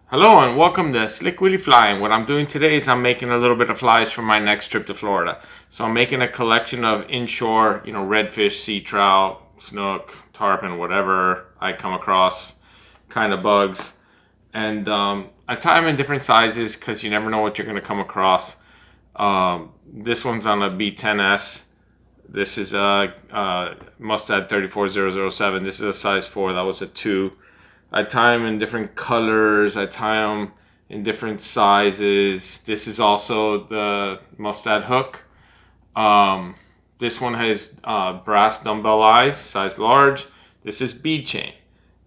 Hello and welcome to Slick Willy Flying. What I'm doing today is I'm making a little bit of flies for my next trip to Florida. So I'm making a collection of inshore, redfish, sea trout, snook, tarpon, whatever I come across, kind of bugs. And I tie them in different sizes because you never know what you're going to come across. This one's on a B10S. This is a Mustad 34007. This is a size 4. That was a 2. I tie them in different colors. I tie them in different sizes. This is also the Mustad hook. This one has brass dumbbell eyes, size large. This is bead chain.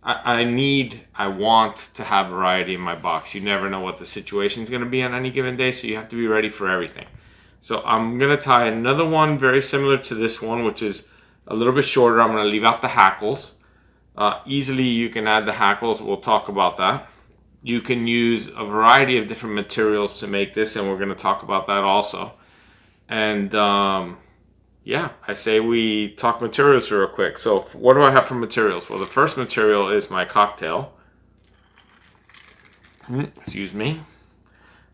I want to have variety in my box. You never know what the situation is going to be on any given day, so you have to be ready for everything. So I'm going to tie another one very similar to this one, which is a little bit shorter. I'm going to leave out the hackles. Easily you can add the hackles. We'll talk about that. You can use a variety of different materials to make this, and we're going to talk about that also. And yeah, I say we talk materials real quick. So what do I have for materials? Well, the first material is my cocktail. Excuse me.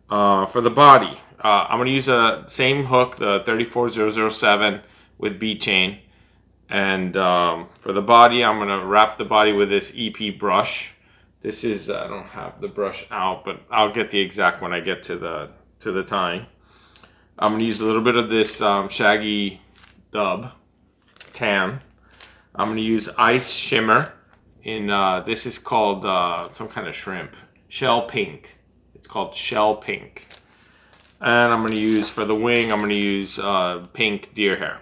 For the body, I'm going to use the same hook, the 34007 with bead chain. And for the body, I'm going to wrap the body with this EP brush. This is, I don't have the brush out, but I'll get the exact when I get to the tying. I'm going to use a little bit of this Shaggy Dub tan. I'm going to use Ice Shimmer in, this is called some kind of shrimp. Shell Pink. It's called Shell Pink. And I'm going to use, for the wing, I'm going to use pink deer hair.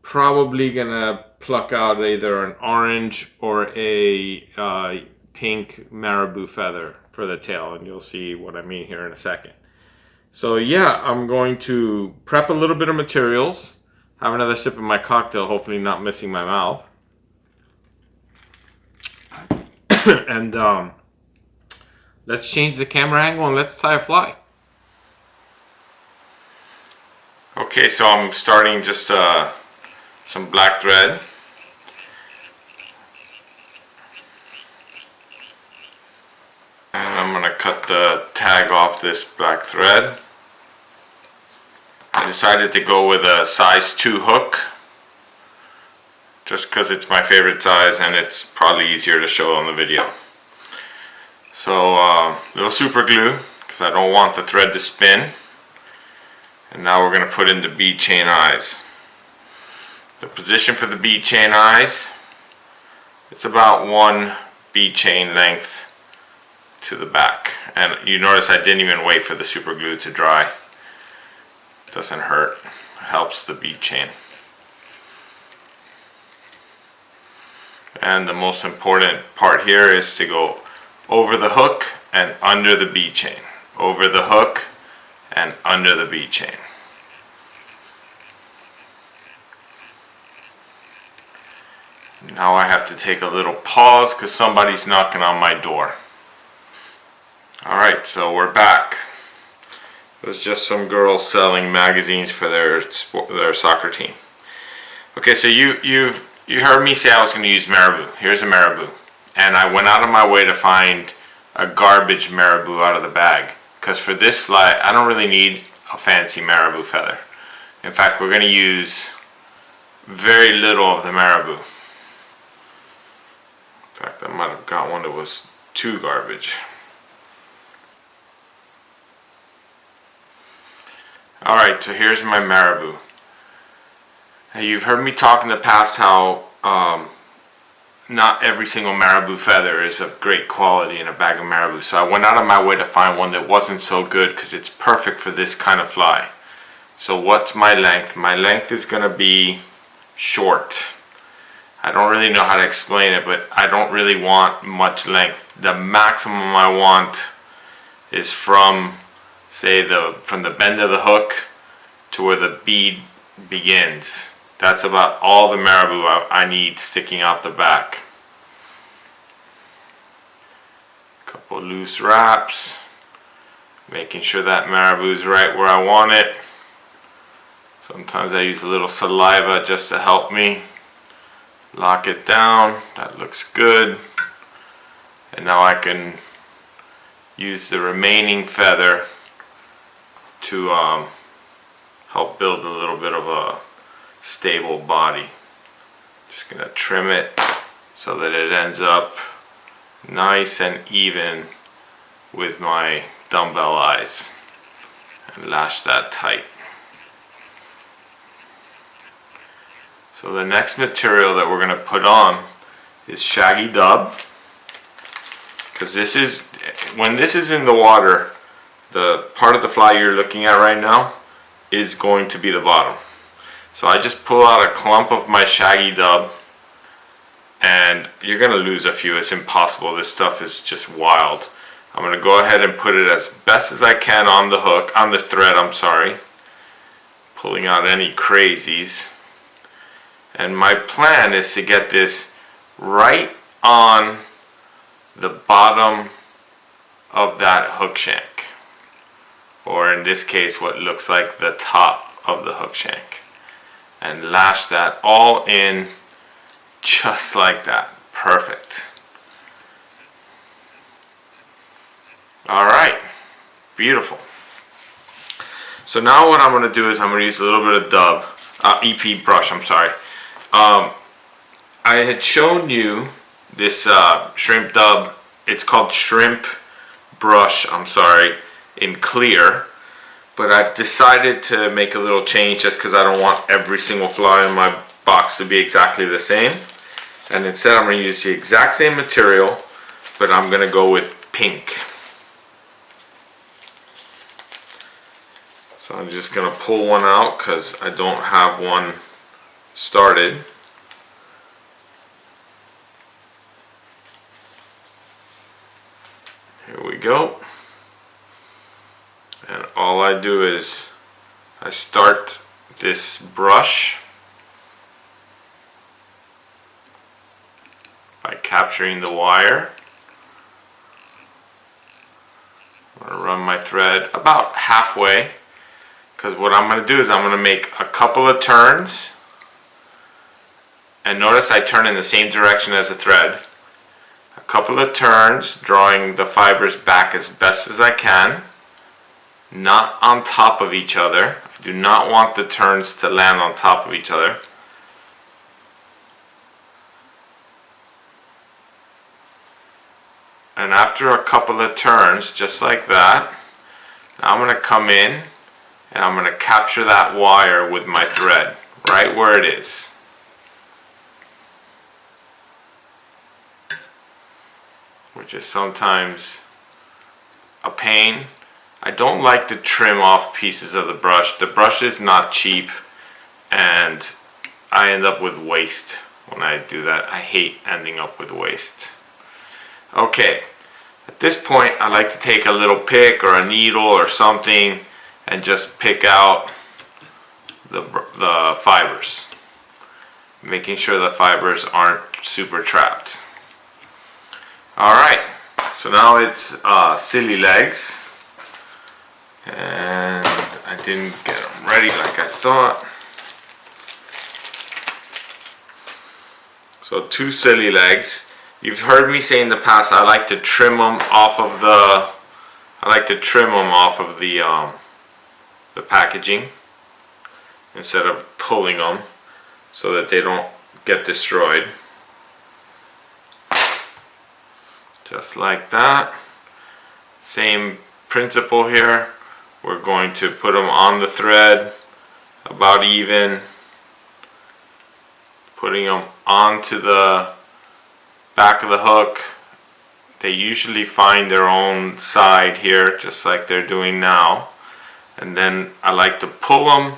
Probably gonna pluck out either an orange or a pink marabou feather for the tail, and you'll see what I mean here in a second. So yeah, I'm going to prep a little bit of materials, have another sip of my cocktail, hopefully not missing my mouth. And let's change the camera angle and let's tie a fly. Okay, so I'm starting just some black thread. And I'm going to cut the tag off this black thread. I decided to go with a size 2 hook, just because it's my favorite size and it's probably easier to show on the video. So little super glue, because I don't want the thread to spin. And now we're going to put in the bead chain eyes. The position for the bead chain eyes, it's about 1 bead chain length to the back. And you notice I didn't even wait for the super glue to dry. Doesn't hurt. It helps the bead chain. And the most important part here is to go over the hook and under the bead chain. Over the hook and under the bead chain. Now I have to take a little pause because somebody's knocking on my door. Alright, so we're back. It was just some girls selling magazines for their soccer team. Okay, so you heard me say I was going to use marabou. Here's a marabou. And I went out of my way to find a garbage marabou out of the bag. Because for this fly, I don't really need a fancy marabou feather. In fact, we're going to use very little of the marabou. In fact, I might have got one that was too garbage. Alright, so here's my marabou. Now, you've heard me talk in the past how not every single marabou feather is of great quality in a bag of marabou. So I went out of my way to find one that wasn't so good because it's perfect for this kind of fly. So what's my length? My length is going to be short. I don't really know how to explain it, but I don't really want much length. The maximum I want is from, say, from the bend of the hook to where the bead begins. That's about all the marabou I need sticking out the back. Couple loose wraps, making sure that marabou is right where I want it. Sometimes I use a little saliva just to help me lock it down. That looks good. And now I can use the remaining feather to help build a little bit of a stable body. Just gonna trim it so that it ends up nice and even with my dumbbell eyes, and lash that tight. So the next material that we're going to put on is Shaggy Dub, because this is, when this is in the water, the part of the fly you're looking at right now is going to be the bottom. So I just pull out a clump of my Shaggy Dub, and you're going to lose a few. It's impossible. This stuff is just wild. I'm going to go ahead and put it as best as I can on the hook, on the thread, I'm sorry. Pulling out any crazies. And my plan is to get this right on the bottom of that hook shank. Or in this case, what looks like the top of the hook shank. And lash that all in just like that. Perfect. Alright, beautiful. So now what I'm going to do is I'm going to use a little bit of EP brush, I'm sorry. I had shown you this shrimp dub, it's called shrimp brush, I'm sorry, in clear. But I've decided to make a little change just because I don't want every single fly in my box to be exactly the same. And instead I'm going to use the exact same material, but I'm going to go with pink. So I'm just going to pull one out because I don't have one started. Here we go. And all I do is I start this brush by capturing the wire. I'm going to run my thread about halfway, because what I'm going to do is I'm going to make a couple of turns, and notice I turn in the same direction as the thread. A couple of turns, drawing the fibers back as best as I can, not on top of each other. I do not want the turns to land on top of each other. And after a couple of turns, just like that, now I'm going to come in and I'm going to capture that wire with my thread right where it is. Which is sometimes a pain. I don't like to trim off pieces of the brush. The brush is not cheap and I end up with waste when I do that. I hate ending up with waste. Okay, at this point I like to take a little pick or a needle or something and just pick out the fibers, making sure the fibers aren't super trapped. Alright, so now it's silly legs, and I didn't get them ready like I thought. So 2 silly legs. You've heard me say in the past I like to trim them off of the packaging instead of pulling them so that they don't get destroyed. Just like that. Same principle here. We're going to put them on the thread about even, putting them onto the back of the hook. They usually find their own side here, just like they're doing now. And then I like to pull them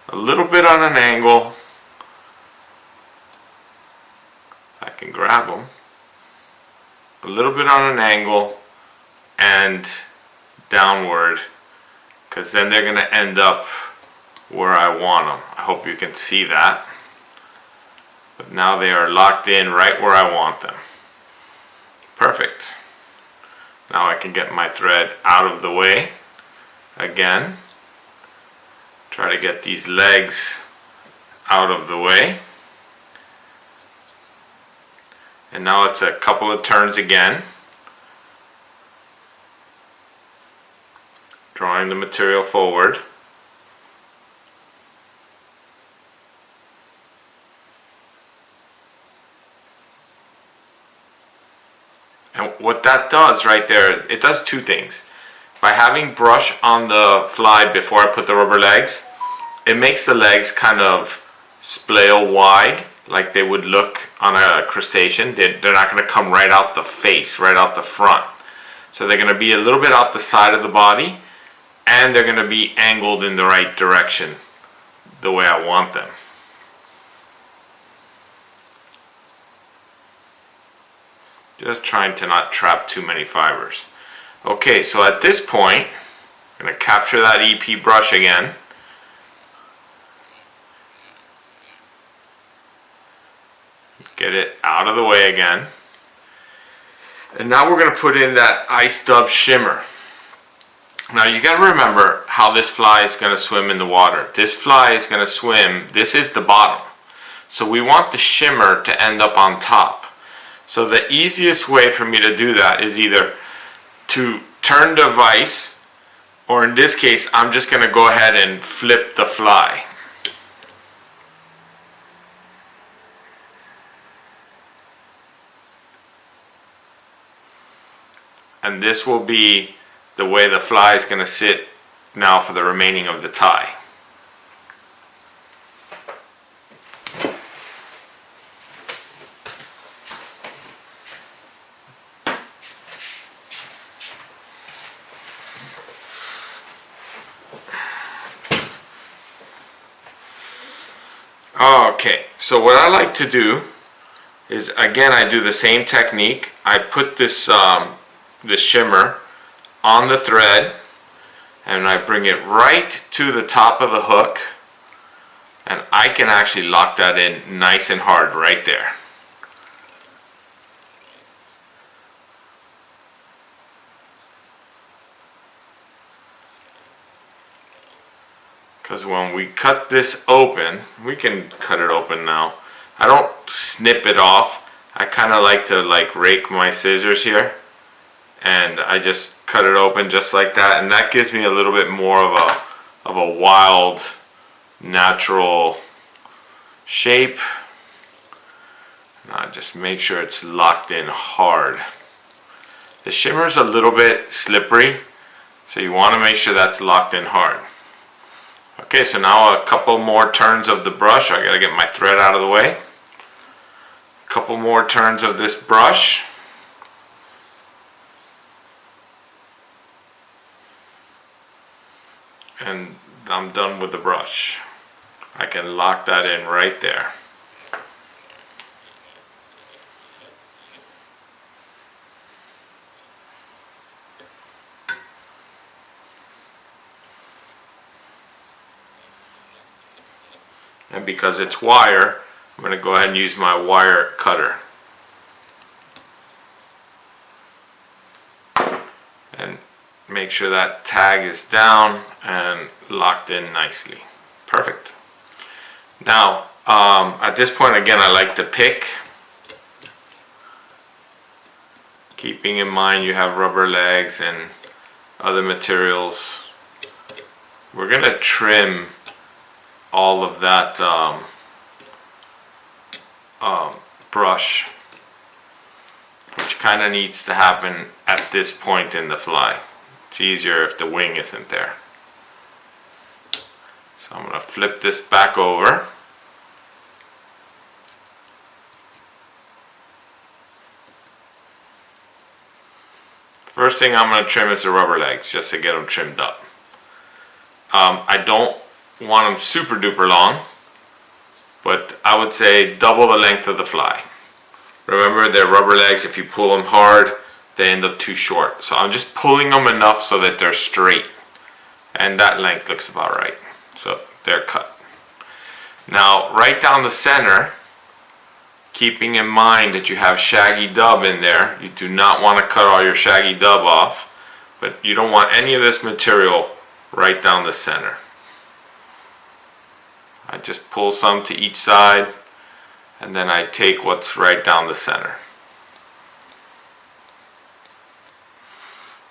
a little bit on an angle. If I can grab them. A little bit on an angle and downward, because then they're going to end up where I want them. I hope you can see that. But now they are locked in right where I want them. Perfect. Now I can get my thread out of the way again. Try to get these legs out of the way. And now it's a couple of turns again. drawing the material forward. And what that does right there, it does two things. By having brush on the fly before I put the rubber legs, it makes the legs kind of splale wide, like they would look on a crustacean. They're not going to come right out the face, right out the front. So they're going to be a little bit out the side of the body, and they're going to be angled in the right direction, the way I want them. Just trying to not trap too many fibers. Okay, so at this point, I'm going to capture that EP brush again. Get it out of the way again. And now we're going to put in that ice dub shimmer. Now you got to remember how this fly is going to swim in the water. This fly is going to swim, this is the bottom. So we want the shimmer to end up on top. So the easiest way for me to do that is either to turn the vise, or in this case I'm just going to go ahead and flip the fly. And this will be the way the fly is going to sit now for the remaining of the tie. Okay, so what I like to do is, again, I do the same technique. I put this the shimmer on the thread, and I bring it right to the top of the hook, and I can actually lock that in nice and hard right there. Because when we cut this open, we can cut it open now. I don't snip it off. I kind of like to rake my scissors here, and I just cut it open just like that, and that gives me a little bit more of a wild, natural shape. And I just make sure it's locked in hard. The shimmer is a little bit slippery, so you want to make sure that's locked in hard. Okay, so now a couple more turns of the brush. I gotta get my thread out of the way. A couple more turns of this brush. And I'm done with the brush. I can lock that in right there. And because it's wire, I'm going to go ahead and use my wire cutter. And make sure that tag is down and locked in nicely. Perfect. Now, at this point, again, I like to pick. Keeping in mind you have rubber legs and other materials. We're going to trim all of that brush, which kind of needs to happen at this point in the fly. It's easier if the wing isn't there. So I'm going to flip this back over. First thing I'm going to trim is the rubber legs, just to get them trimmed up. I don't want them super duper long, but I would say double the length of the fly. Remember, they're rubber legs. If you pull them hard, they end up too short. So I'm just pulling them enough so that they're straight, and that length looks about right. So they're cut. Now right down the center, keeping in mind that you have Shaggy Dub in there, you do not want to cut all your Shaggy Dub off, but you don't want any of this material right down the center. I just pull some to each side, and then I take what's right down the center.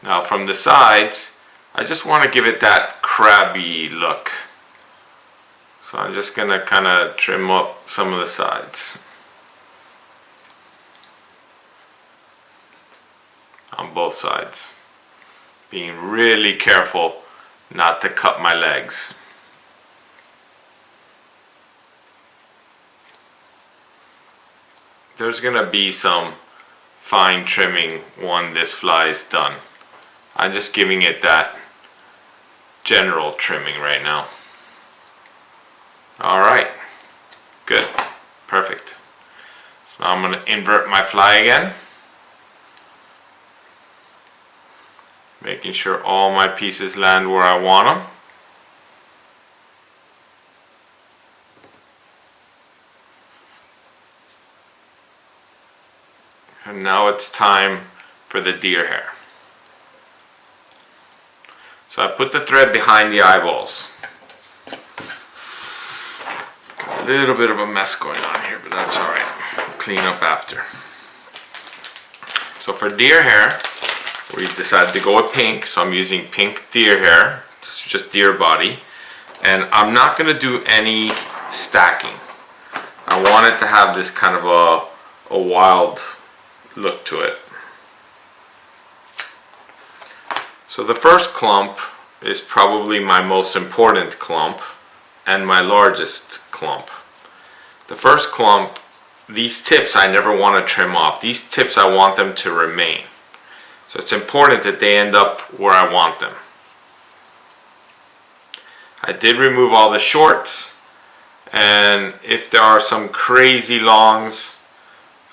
Now from the sides, I just want to give it that crabby look. So I'm just going to kind of trim up some of the sides. On both sides. Being really careful not to cut my legs. There's going to be some fine trimming when this fly is done. I'm just giving it that general trimming right now. Alright, good, perfect. So now I'm going to invert my fly again. Making sure all my pieces land where I want them. And now it's time for the deer hair. So I put the thread behind the eyeballs. Got a little bit of a mess going on here, but that's alright. Clean up after. So for deer hair, we decided to go with pink, so I'm using pink deer hair, just deer body. And I'm not going to do any stacking. I want it to have this kind of a wild look to it. So the first clump is probably my most important clump and my largest clump. The first clump, these tips I never want to trim off. These tips I want them to remain. So it's important that they end up where I want them. I did remove all the shorts, and if there are some crazy longs,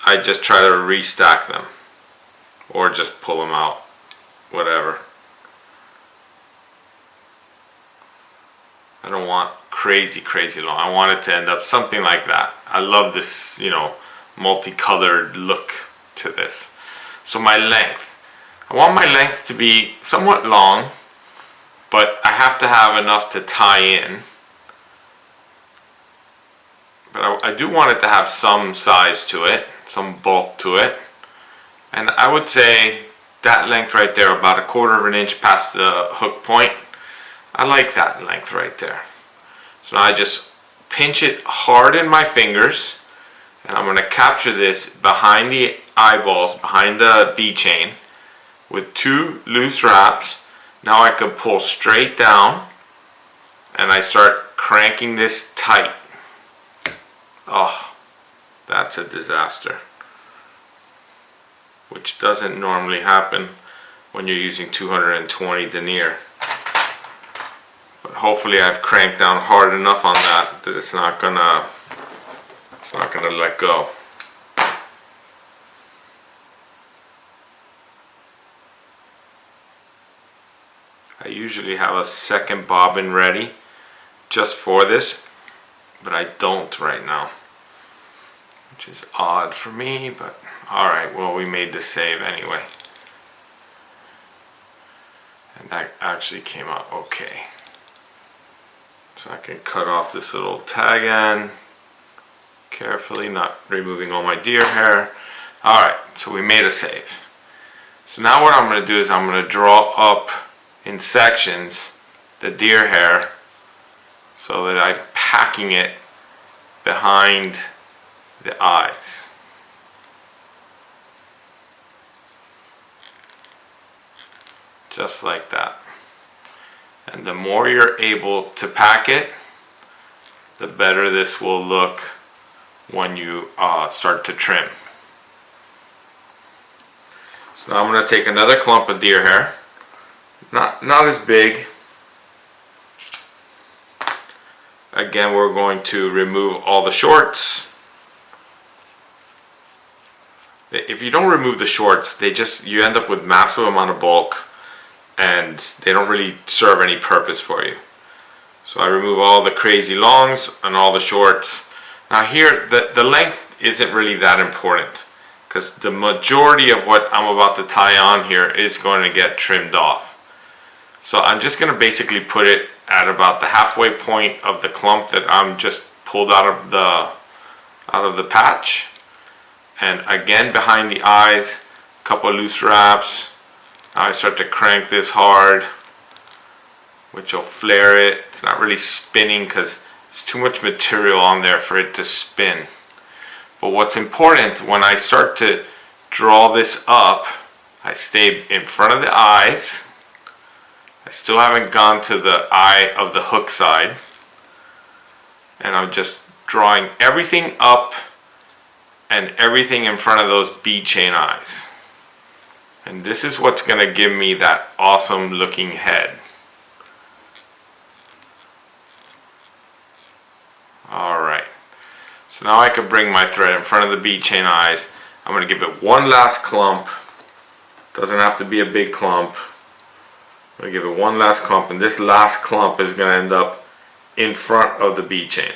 I just try to restack them or just pull them out, whatever. I don't want crazy long. I want it to end up something like that. I love this, you know, multicolored look to this. So my length. I want my length to be somewhat long, but I have to have enough to tie in. But I do want it to have some size to it, some bulk to it. And I would say that length right there, about 1/4 of an inch past the hook point. I like that length right there. So now I just pinch it hard in my fingers, and I'm going to capture this behind the eyeballs, behind the bead chain, with 2 loose wraps. Now I can pull straight down, and I start cranking this tight. Oh, that's a disaster. Which doesn't normally happen when you're using 220 denier. But hopefully I've cranked down hard enough on that that it's not gonna let go. I usually have a second bobbin ready just for this, but I don't right now, which is odd for me, but alright, well, we made the save anyway. And that actually came out okay. So I can cut off this little tag end carefully, not removing all my deer hair. Alright, so we made a save. So now what I'm going to do is I'm going to draw up in sections the deer hair so that I'm packing it behind the eyes. Just like that. And the more you're able to pack it, the better this will look when you start to trim. So now I'm going to take another clump of deer hair, not as big. Again, we're going to remove all the shorts. If you don't remove the shorts, you end up with massive amount of bulk, and they don't really serve any purpose for you. So I remove all the crazy longs and all the shorts. Now here, the length isn't really that important, because the majority of what I'm about to tie on here is going to get trimmed off. So I'm just going to basically put it at about the halfway point of the clump that I'm just pulled out of the patch. And again, behind the eyes, a couple of loose wraps. Now I start to crank this hard. which will flare it. It's not really spinning because it's too much material on there for it to spin. But what's important, when I start to draw this up, I stay in front of the eyes. I still haven't gone to the eye of the hook side. And I'm just drawing everything up and everything in front of those bead chain eyes. And this is what's going to give me that awesome looking head. Alright, so now I can bring my thread in front of the bead chain eyes. I'm going to give it one last clump. Doesn't have to be a big clump. I'm going to give it one last clump, and this last clump is going to end up in front of the bead chain.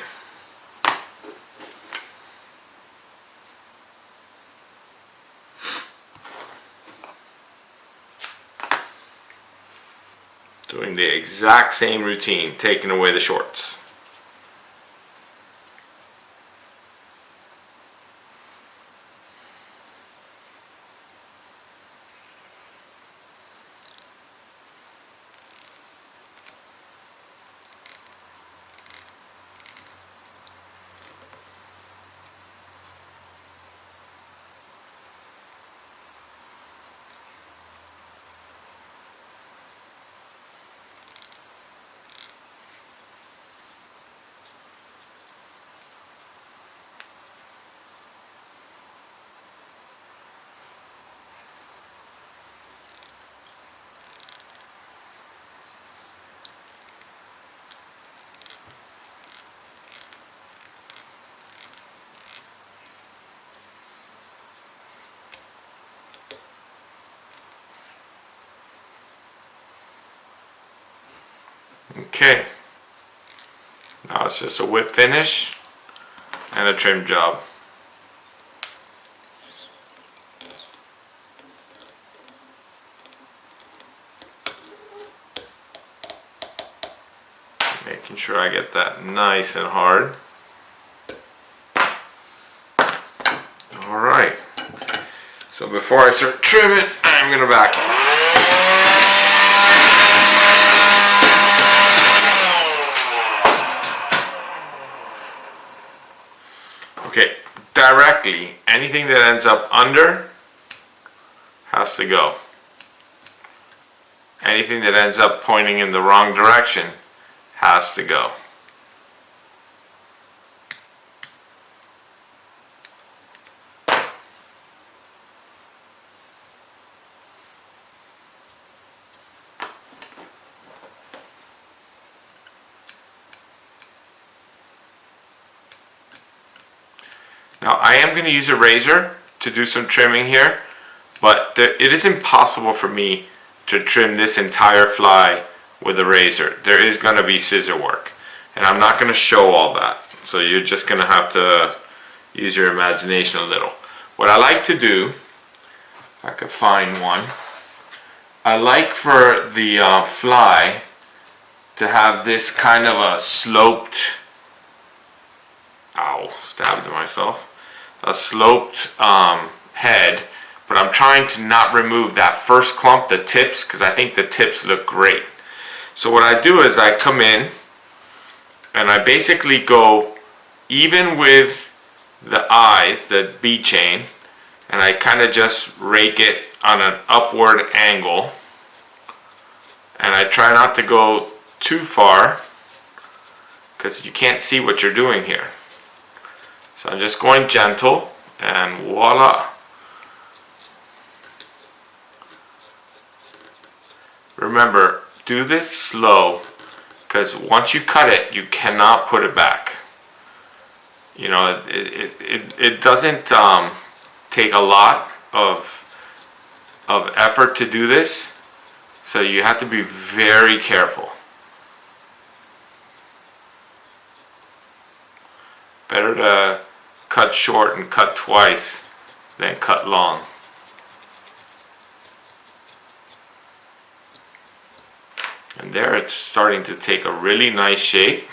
Doing the exact same routine, taking away the shorts. Okay, now it's just a whip finish and a trim job. Making sure I get that nice and hard. Alright, so before I start trimming, I'm going to vacuum. Okay, directly, anything that ends up under has to go. Anything that ends up pointing in the wrong direction has to go. Now I am going to use a razor to do some trimming here, but it is impossible for me to trim this entire fly with a razor. There is going to be scissor work, and I'm not going to show all that, so you're just going to have to use your imagination a little. What I like to do, if I could find one, I like for the fly to have this kind of a sloped, ow, stabbed myself, a sloped head, but I'm trying to not remove that first clump, the tips, because I think the tips look great. So what I do is I come in and I basically go even with the eyes, the bead chain, and I kind of just rake it on an upward angle, and I try not to go too far because you can't see what you're doing here. So I'm just going gentle, and voila. Remember, do this slow, because once you cut it, you cannot put it back. You know, it doesn't take a lot of effort to do this, so you have to be very careful. Better to cut short and cut twice than cut long. And there it's starting to take a really nice shape.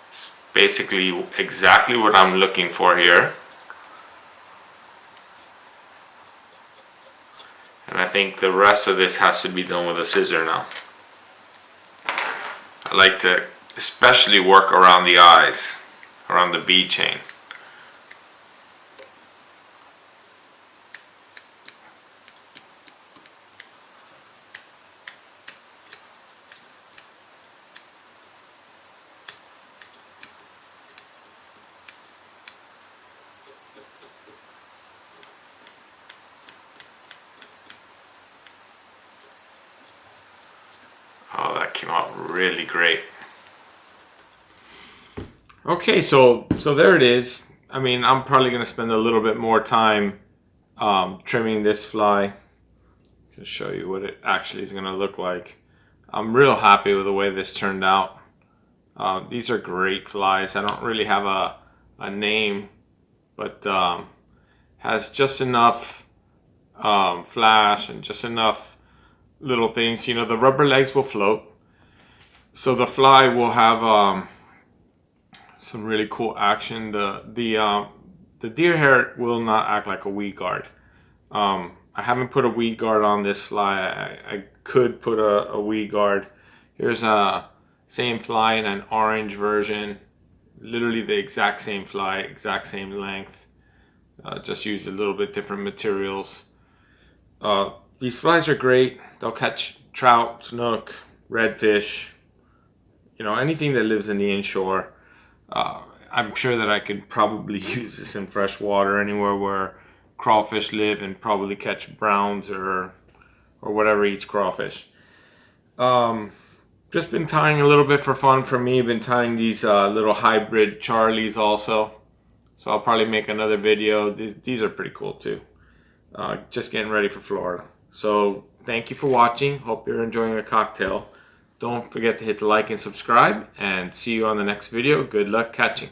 It's basically exactly what I'm looking for here. And I think the rest of this has to be done with a scissor now. I like to especially work around the eyes, around the bead chain. Oh, that came out really great. Okay, so there it is. I mean, I'm probably going to spend a little bit more time trimming this fly to show you what it actually is going to look like. I'm real happy with the way this turned out. These are great flies. I don't really have a name, but has just enough flash and just enough little things. You know, the rubber legs will float, so the fly will have some really cool action. The deer hair will not act like a weed guard. I haven't put a weed guard on this fly. I could put a weed guard. Here's a same fly in an orange version. Literally the exact same fly, exact same length. Just use a little bit different materials. These flies are great. They'll catch trout, snook, redfish, you know, anything that lives in the inshore. I'm sure that I could probably use this in fresh water anywhere where crawfish live, and probably catch browns or whatever eats crawfish. Just been tying a little bit for fun for me. Been tying these little hybrid Charlies also. So I'll probably make another video. These are pretty cool too. Just getting ready for Florida. So thank you for watching. Hope you're enjoying the cocktail. Don't forget to hit the like and subscribe, and see you on the next video. Good luck catching.